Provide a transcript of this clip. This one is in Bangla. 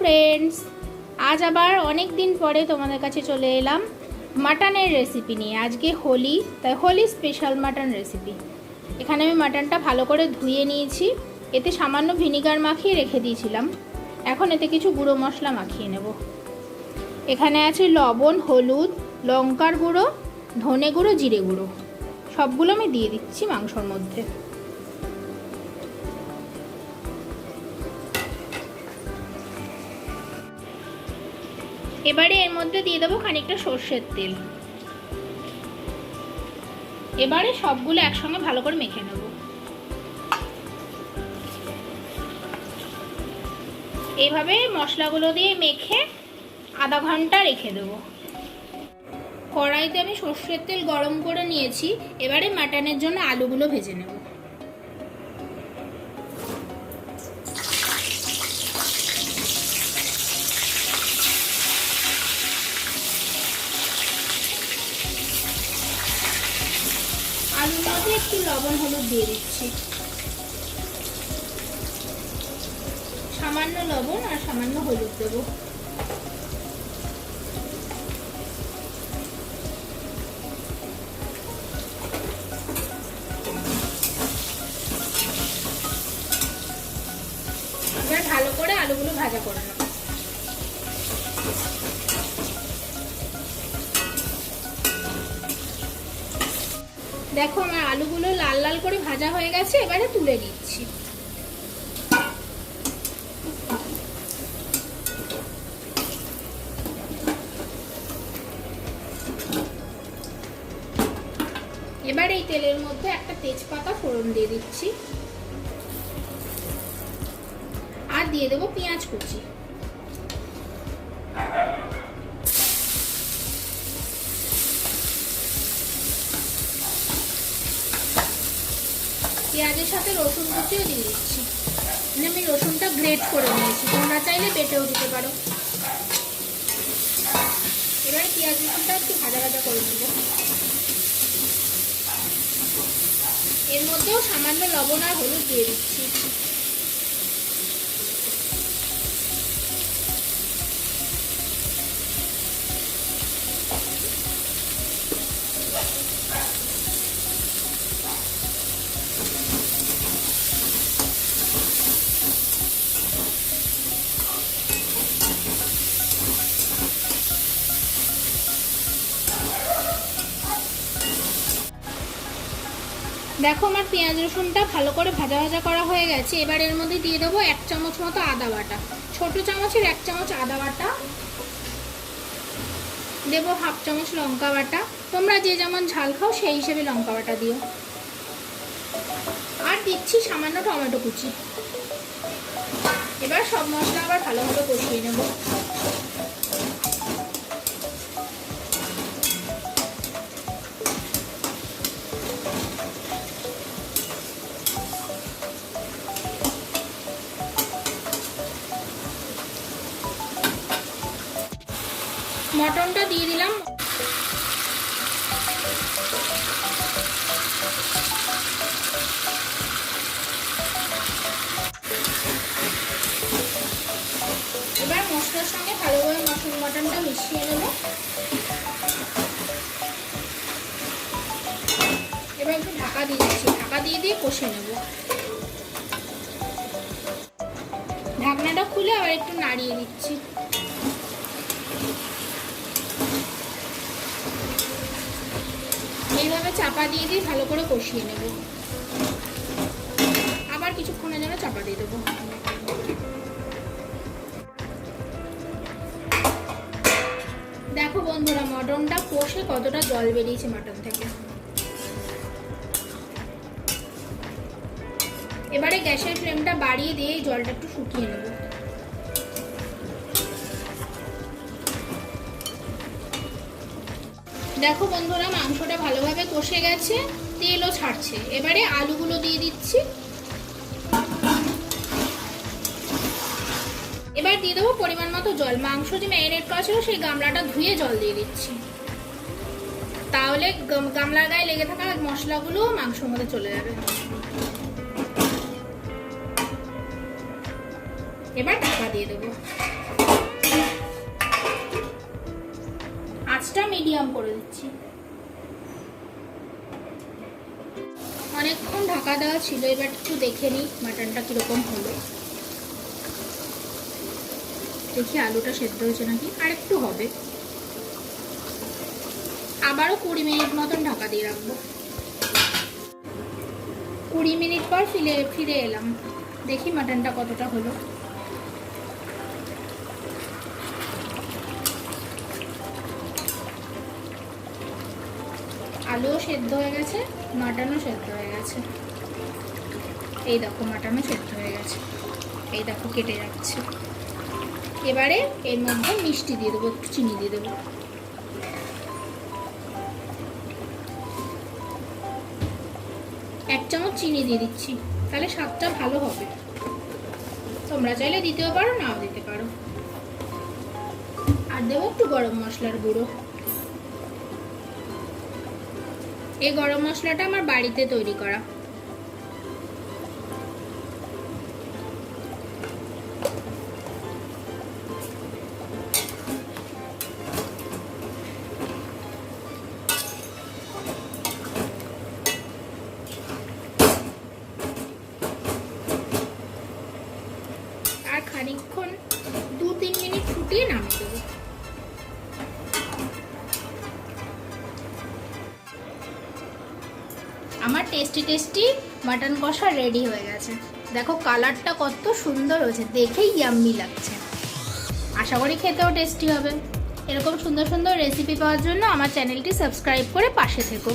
ফ্রেন্ডস, আজ আবার অনেক দিন পরে তোমাদের কাছে চলে এলাম মাটনের রেসিপি নিয়ে। আজকে হোলি, তাই হোলি স্পেশাল মাটন রেসিপি। এখানে আমি মাটনটা ভালো করে ধুয়ে নিয়েছি, এতে সামান্য ভিনিগার মাখিয়ে রেখে দিয়েছিলাম। এখন এতে কিছু গুঁড়ো মশলা মাখিয়ে নেব। এখানে আছে লবণ, হলুদ, লঙ্কার গুঁড়ো, ধনে গুঁড়ো, জিরে গুঁড়ো, সবগুলো আমি দিয়ে দিচ্ছি মাংসর মধ্যে। এবারে এর মধ্যে দিয়ে দেবো খানিকটা সর্ষের তেল। এবারে সবগুলো একসঙ্গে ভালো করে মেখে নেব। এইভাবে মশলাগুলো দিয়ে মেখে আধা ঘন্টা রেখে দেব। কড়াইতে আমি সর্ষের তেল গরম করে নিয়েছি। এবারে মাটনের জন্য আলুগুলো ভেজে নেব। আলুর মধ্যে একটু লবণ হলুদ দিয়ে দিচ্ছি, সামান্য লবণ আর সামান্য হলুদ দেবো। এবার ভালো করে আলুগুলো ভাজা করে নেব। দেখো আমার আলুগুলো লাল লাল করে ভাজা হয়ে গেছে, এবারে তুলে নিচ্ছি। এবার এই তেলের মধ্যে একটা তেজপাতা ফোড়ন দিয়ে দিচ্ছি, আর দিয়ে দেবো পেঁয়াজ কুচি। পেঁয়াজের সাথে রসুন কুচিও দিয়ে দিচ্ছি। আমি রসুনটা গ্রেট করে নিয়েছি, তোমরা চাইলে বেটেও দিতে পারো। এবারে পেঁয়াজ রসুনটা একটু ভাজা ভাজা করে নেব। এর মধ্যেও সামান্য লবণ আর হলুদ দিয়ে দিচ্ছি। দেখো আমার পেঁয়াজ রসুনটা ভালো করে ভাজা ভাজা করা হয়ে গেছে। এবার এর মধ্যে দিয়ে দেবো 1 চামচ মতো আদা বাটা, ছোট চামচের 1 চামচ আদা বাটা দেবো। 1/2 চামচ লঙ্কা বাটা, তোমরা যে যেমন ঝাল খাও সেই হিসেবে লঙ্কা বাটা দিও। আর দিচ্ছি সামান্য টমেটো কুচি। এবার সব মশলা আবার ভালোভাবে কষিয়ে নেব। মটনটা দিয়ে দিলাম। এবার মশলার সঙ্গে ভালোভাবে মটনটা মিশিয়ে নেব। এবার একটু ঢাকা দিয়ে দিচ্ছি, ঢাকা দিয়ে কষে নেব। ঢাকনাটা খুলে আবার একটু নাড়িয়ে দিচ্ছি। এইভাবে চাপা দিয়ে ভালো করে কষিয়ে নেব। আবার কিছুক্ষণের জন্য চাপা দিয়ে দেবো। দেখো বন্ধুরা, মটনটা কষে কতটা জল বেরিয়েছে মটন থেকে। এবারে গ্যাসের ফ্লেমটা বাড়িয়ে দিয়ে এই জলটা একটু শুকিয়ে নেব। দেখো বন্ধুরা, মাংসটা ভালোভাবে কষে গেছে, তেলও ছাড়ছে। এবারে আলুগুলো দিয়ে দিচ্ছি। এবার দিয়ে দেবো পরিমাণ মতো জল। মাংস যে ম্যারিনেট করা ছিল সেই গামলাটা ধুয়ে জল দিয়ে দিচ্ছি, তাহলে গামলার গায়ে লেগে থাকা মশলাগুলো মাংসের মধ্যে চলে যাবে। এবার ঢাকা দিয়ে দেবো, আঁচটা মিডিয়াম করে দিচ্ছি। অনেকক্ষণ ঢাকা দেওয়া ছিল, এবার একটু দেখে নিই মাটনটা কিরকম হলো। দেখি আলুটা সেদ্ধ হয়েছে নাকি, আর একটু হবে। আবারও 20 মিনিট মতন ঢাকা দিয়ে রাখবো। 20 মিনিট পর ফিরে এলাম, দেখি মাটনটা কতটা হলো। আলুও সেদ্ধ হয়ে গেছে, মাটনও সেদ্ধ হয়ে গেছে। এই দেখো মাটনও সেদ্ধ হয়ে গেছে, এই দেখো কেটে যাচ্ছে। এবারে এর মধ্যে মিষ্টি দিয়ে দেবো, একটু চিনি দিয়ে দেবো। এক চামচ চিনি দিয়ে দিচ্ছি, তাহলে স্বাদটা ভালো হবে। তোমরা চাইলে দিতেও পারো, নাও দিতে পারো। আর দেবো একটু গরম মশলার গুঁড়ো। এই গরম মশলাটা আমার বাড়িতে তৈরি করা। আর খানিকক্ষণ 2-3 মিনিট ফুটিয়ে নামিয়ে দেবো। আমার টেস্টি মাটন কষা রেডি হয়ে গেছে। দেখো কালারটা কত সুন্দর হয়েছে, দেখেই ইয়াম্মি লাগছে। আশা করি খেতেও টেস্টি হবে। এরকম সুন্দর সুন্দর রেসিপি পাওয়ার জন্য আমার চ্যানেলটি সাবস্ক্রাইব করে পাশে থেকো।